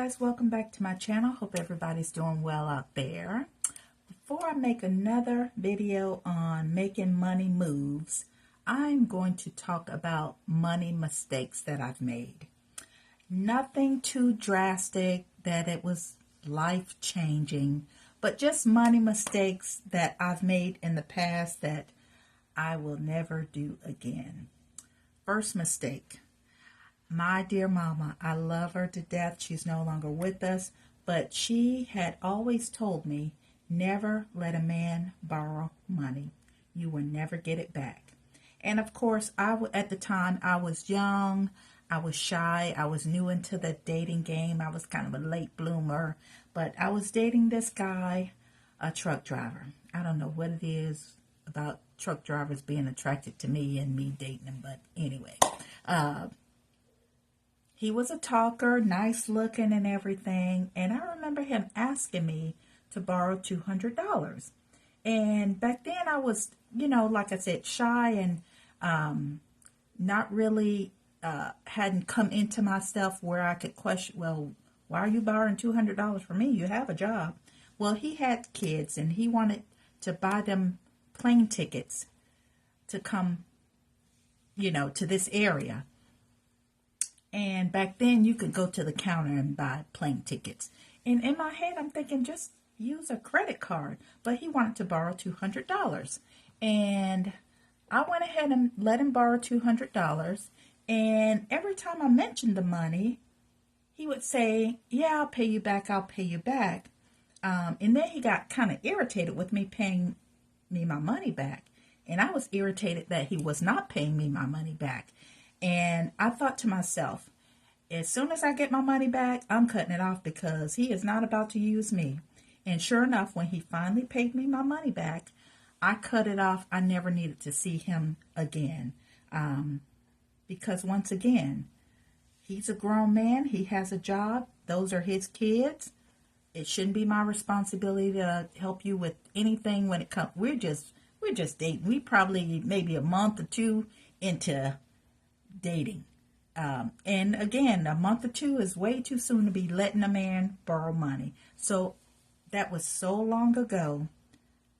guys, welcome back to my channel. Hope everybody's doing well out there. Before I make another video on making money moves, I'm going to talk about money mistakes that I've made. Nothing too drastic that it was life-changing, but just money mistakes that I've made in the past that I will never do again. First mistake. My dear mama, I love her to death. She's no longer with us, but she had always told me, never let a man borrow money. You will never get it back. And of course, at the time, I was young, I was shy, I was new into the dating game. I was kind of a late bloomer, but I was dating this guy, a truck driver. I don't know what it is about truck drivers being attracted to me and me dating them, but anyway, he was a talker, nice looking and everything. And I remember him asking me to borrow $200. And back then I was, like I said, shy and not really hadn't come into myself where I could question, well, why are you borrowing $200 from me? You have a job. Well, he had kids and he wanted to buy them plane tickets to come, to this area. And back then, you could go to the counter and buy plane tickets. And in my head, I'm thinking, just use a credit card. But he wanted to borrow $200. And I went ahead and let him borrow $200. And every time I mentioned the money, he would say, yeah, I'll pay you back, I'll pay you back. And then he got kind of irritated with me paying me my money back. And I was irritated that he was not paying me my money back. And I thought to myself, as soon as I get my money back, I'm cutting it off because he is not about to use me. And sure enough, when he finally paid me my money back, I cut it off. I never needed to see him again. Because once again, he's a grown man. He has a job. Those are his kids. It shouldn't be my responsibility to help you with anything when it comes. We're just dating. We probably maybe a month or two into dating. And again, a month or two is way too soon to be letting a man borrow money. So that was so long ago,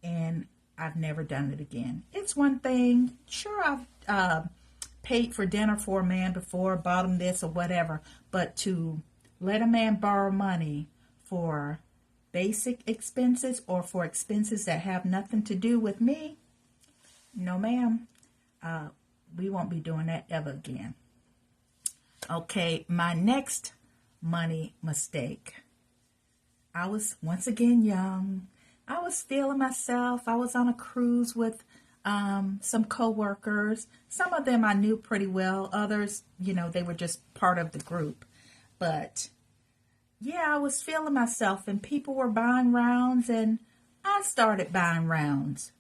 and I've never done it again. It's one thing. Sure, I've paid for dinner for a man before, bought him this or whatever, but to let a man borrow money for basic expenses or for expenses that have nothing to do with me, no ma'am. We won't be doing that ever again. Okay, my next money mistake. I was once again young. I was feeling myself. I was on a cruise with some coworkers. Some of them I knew pretty well. Others, they were just part of the group. But yeah, I was feeling myself and people were buying rounds and I started buying rounds.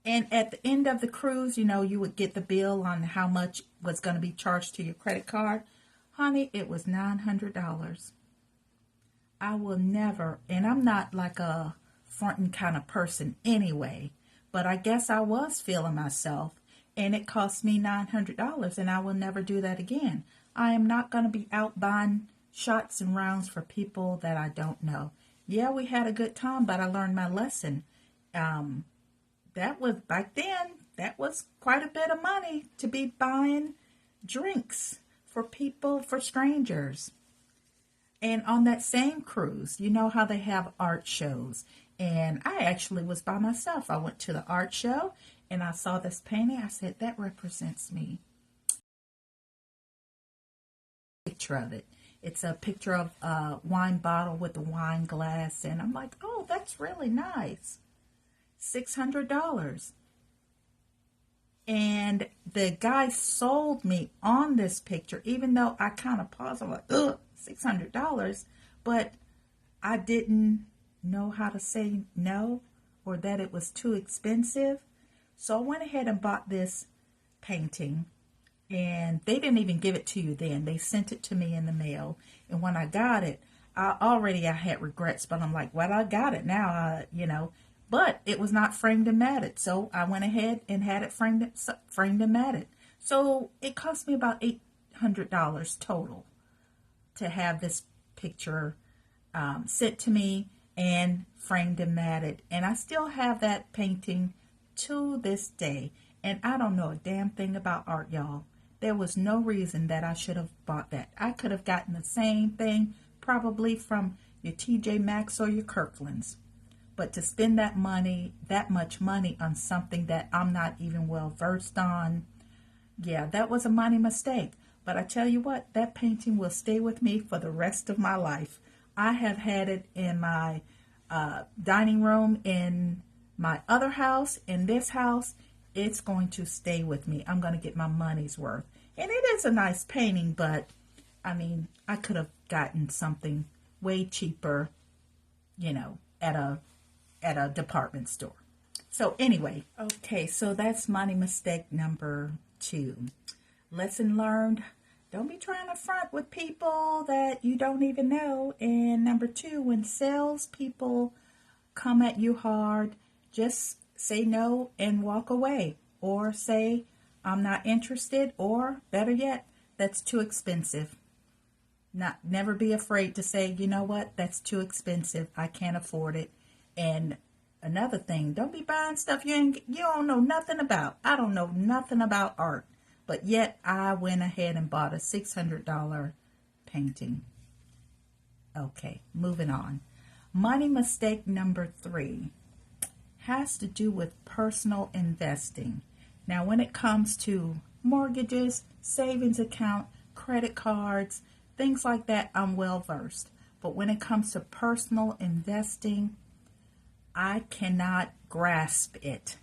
And at the end of the cruise, you would get the bill on how much was going to be charged to your credit card. Honey, it was $900. I will never, and I'm not like a fronting kind of person anyway, but I guess I was feeling myself and it cost me $900 and I will never do that again. I am not going to be out buying shots and rounds for people that I don't know. Yeah, we had a good time, but I learned my lesson. That was back then, that was quite a bit of money to be buying drinks for people, for strangers. And on that same cruise, you know how they have art shows. And I actually was by myself. I went to the art show and I saw this painting. I said, that represents me. Picture of it. It's a picture of a wine bottle with a wine glass. And I'm like, oh, that's really nice. $600. And the guy sold me on this picture, even though I kind of paused. I'm like, ugh, $600. But I didn't know how to say no or that it was too expensive. So I went ahead and bought this painting. And they didn't even give it to you then. They sent it to me in the mail. And when I got it, I had regrets. But I'm like, well, I got it now, But it was not framed and matted. So I went ahead and had it framed and matted. So it cost me about $800 total to have this picture sent to me and framed and matted. And I still have that painting to this day. And I don't know a damn thing about art, y'all. There was no reason that I should have bought that. I could have gotten the same thing probably from your TJ Maxx or your Kirkland's. But to spend that money, that much money on something that I'm not even well versed on, yeah, that was a money mistake. But I tell you what, that painting will stay with me for the rest of my life. I have had it in my dining room, in my other house, in this house. It's going to stay with me. I'm going to get my money's worth. And it is a nice painting, but I mean, I could have gotten something way cheaper, at a department store. So anyway, okay, so that's money mistake number 2. Lesson learned: don't be trying to front with people that you don't even know. And number 2, when salespeople come at you hard, just say no and walk away, or say I'm not interested, or better yet, that's too expensive. Never be afraid to say, you know what, that's too expensive. I can't afford it. And another thing, don't be buying stuff you don't know nothing about. I don't know nothing about art, but yet I went ahead and bought a $600 painting. Okay, moving on. Money mistake number 3 has to do with personal investing. Now, when it comes to mortgages, savings account, credit cards, things like that, I'm well versed. But when it comes to personal investing, I cannot grasp it.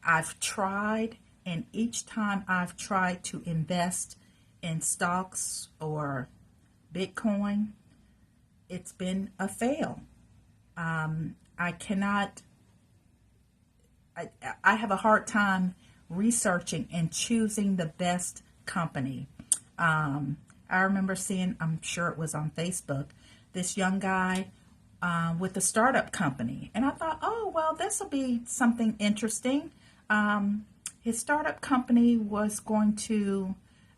I've tried, and each time I've tried to invest in stocks or Bitcoin, it's been a fail. I have a hard time researching and choosing the best company. I remember seeing, I'm sure it was on Facebook, this young guy with a startup company. And I thought, oh, well, this will be something interesting. His startup company was going to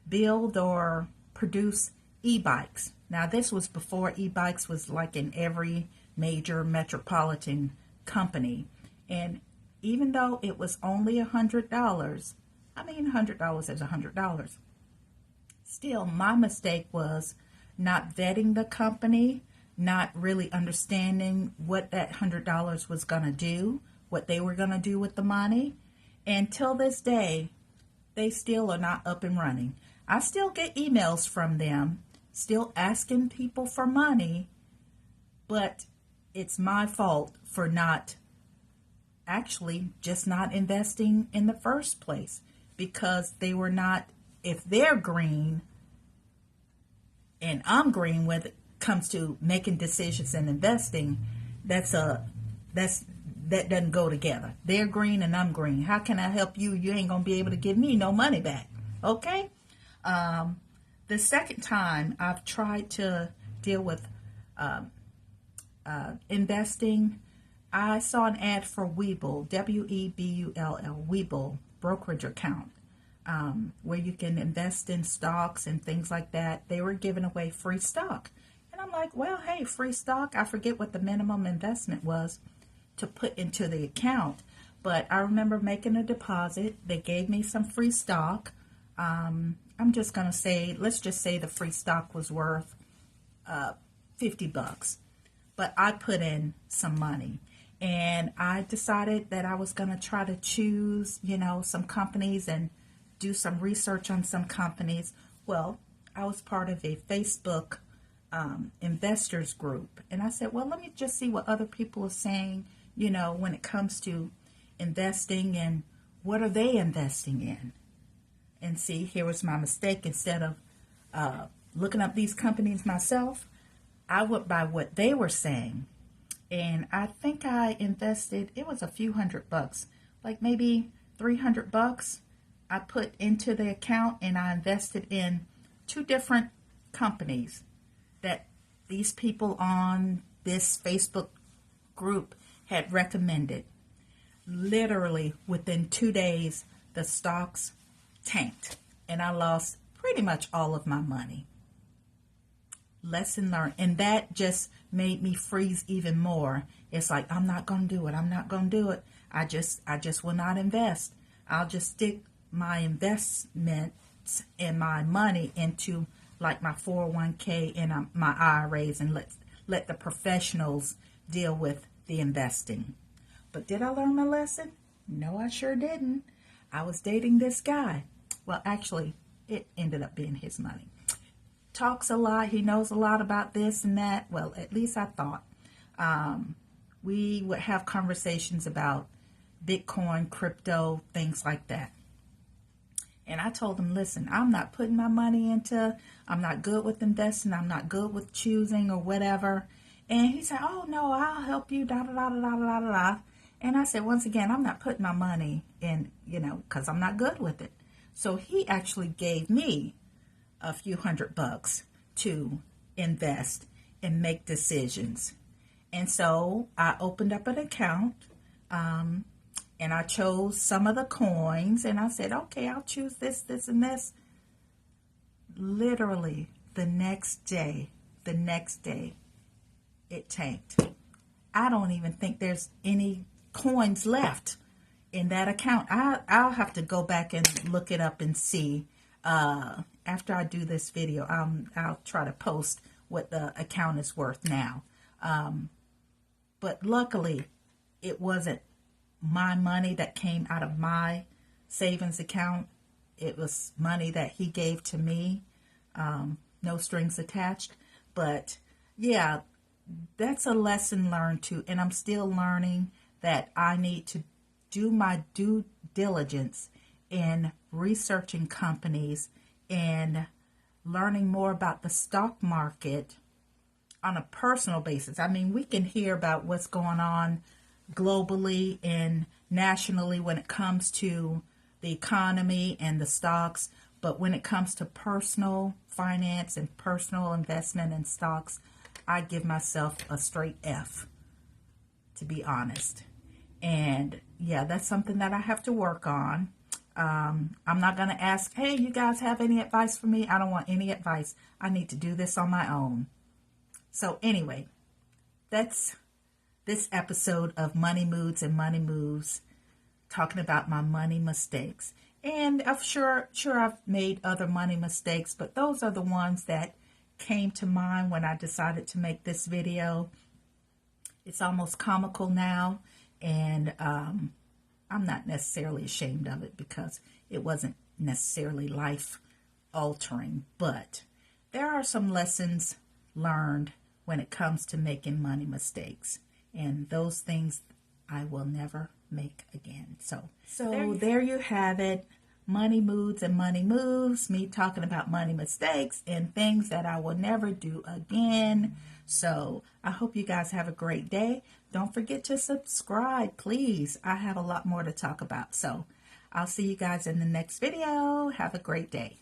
build or produce e-bikes. Now, this was before e-bikes was like in every major metropolitan company. And even though it was only $100, I mean, $100 is $100. Still, my mistake was not vetting the company, not really understanding what that $100 was going to do, what they were going to do with the money. And till this day, they still are not up and running. I still get emails from them, still asking people for money, but it's my fault for not just not investing in the first place, because they were not, if they're green and I'm green when it comes to making decisions and investing, that doesn't go together. They're green and I'm green. How can I help you? You ain't gonna be able to give me no money back. Okay. The second time I've tried to deal with investing, I saw an ad for Webull, Webull, Webull brokerage account, where you can invest in stocks and things like that. They were giving away free stock. And I'm like, well, hey, free stock. I forget what the minimum investment was to put into the account. But I remember making a deposit. They gave me some free stock. I'm just going to say, let's just say the free stock was worth $50. But I put in some money. And I decided that I was going to try to choose, some companies and do some research on some companies. Well, I was part of a Facebook investors group. And I said, well, let me just see what other people are saying, when it comes to investing and what are they investing in. And see, here was my mistake. Instead of looking up these companies myself, I went by what they were saying. And I think I invested, it was a few $100, like maybe $300 I put into the account, and I invested in 2 different companies that these people on this Facebook group had recommended. Literally within 2 days, the stocks tanked and I lost pretty much all of my money. lesson learned. And that just made me freeze even more. It's like, I'm not going to do it. I'm not going to do it. I just will not invest. I'll just stick my investments and my money into like my 401k and my IRAs, and let the professionals deal with the investing. But did I learn my lesson? No, I sure didn't. I was dating this guy. Well, actually, it ended up being his money. Talks a lot. He knows a lot about this and that. Well, at least I thought. We would have conversations about Bitcoin, crypto, things like that. And I told him, listen, I'm not putting my money I'm not good with investing. I'm not good with choosing or whatever. And he said, oh, no, I'll help you, da, da, da, da, da, da, da. And I said, once again, I'm not putting my money in, because I'm not good with it. So he actually gave me a few $100 to invest and make decisions. And so I opened up an account, and I chose some of the coins, and I said, okay, I'll choose this, this, and this. Literally the next day, it tanked. I don't even think there's any coins left in that account. I'll have to go back and look it up and see. After I do this video, I'll try to post what the account is worth now. But luckily, it wasn't my money that came out of my savings account. It was money that he gave to me, no strings attached. But yeah, that's a lesson learned too. And I'm still learning that I need to do my due diligence in researching companies and learning more about the stock market on a personal basis. I mean, we can hear about what's going on globally and nationally when it comes to the economy and the stocks, but when it comes to personal finance and personal investment in stocks, I give myself a straight F, to be honest. And yeah, that's something that I have to work on. I'm not going to ask, hey, you guys have any advice for me? I don't want any advice. I need to do this on my own. So anyway, that's this episode of Money Moods and Money Moves, talking about my money mistakes. And I'm sure I've made other money mistakes, but those are the ones that came to mind when I decided to make this video. It's almost comical now, and I'm not necessarily ashamed of it because it wasn't necessarily life altering, but there are some lessons learned when it comes to making money mistakes, and those things I will never make again. So there you have it. Money Moods and Money Moves, me talking about money mistakes and things that I will never do again. So I hope you guys have a great day. Don't forget to subscribe, please. I have a lot more to talk about. So I'll see you guys in the next video. Have a great day.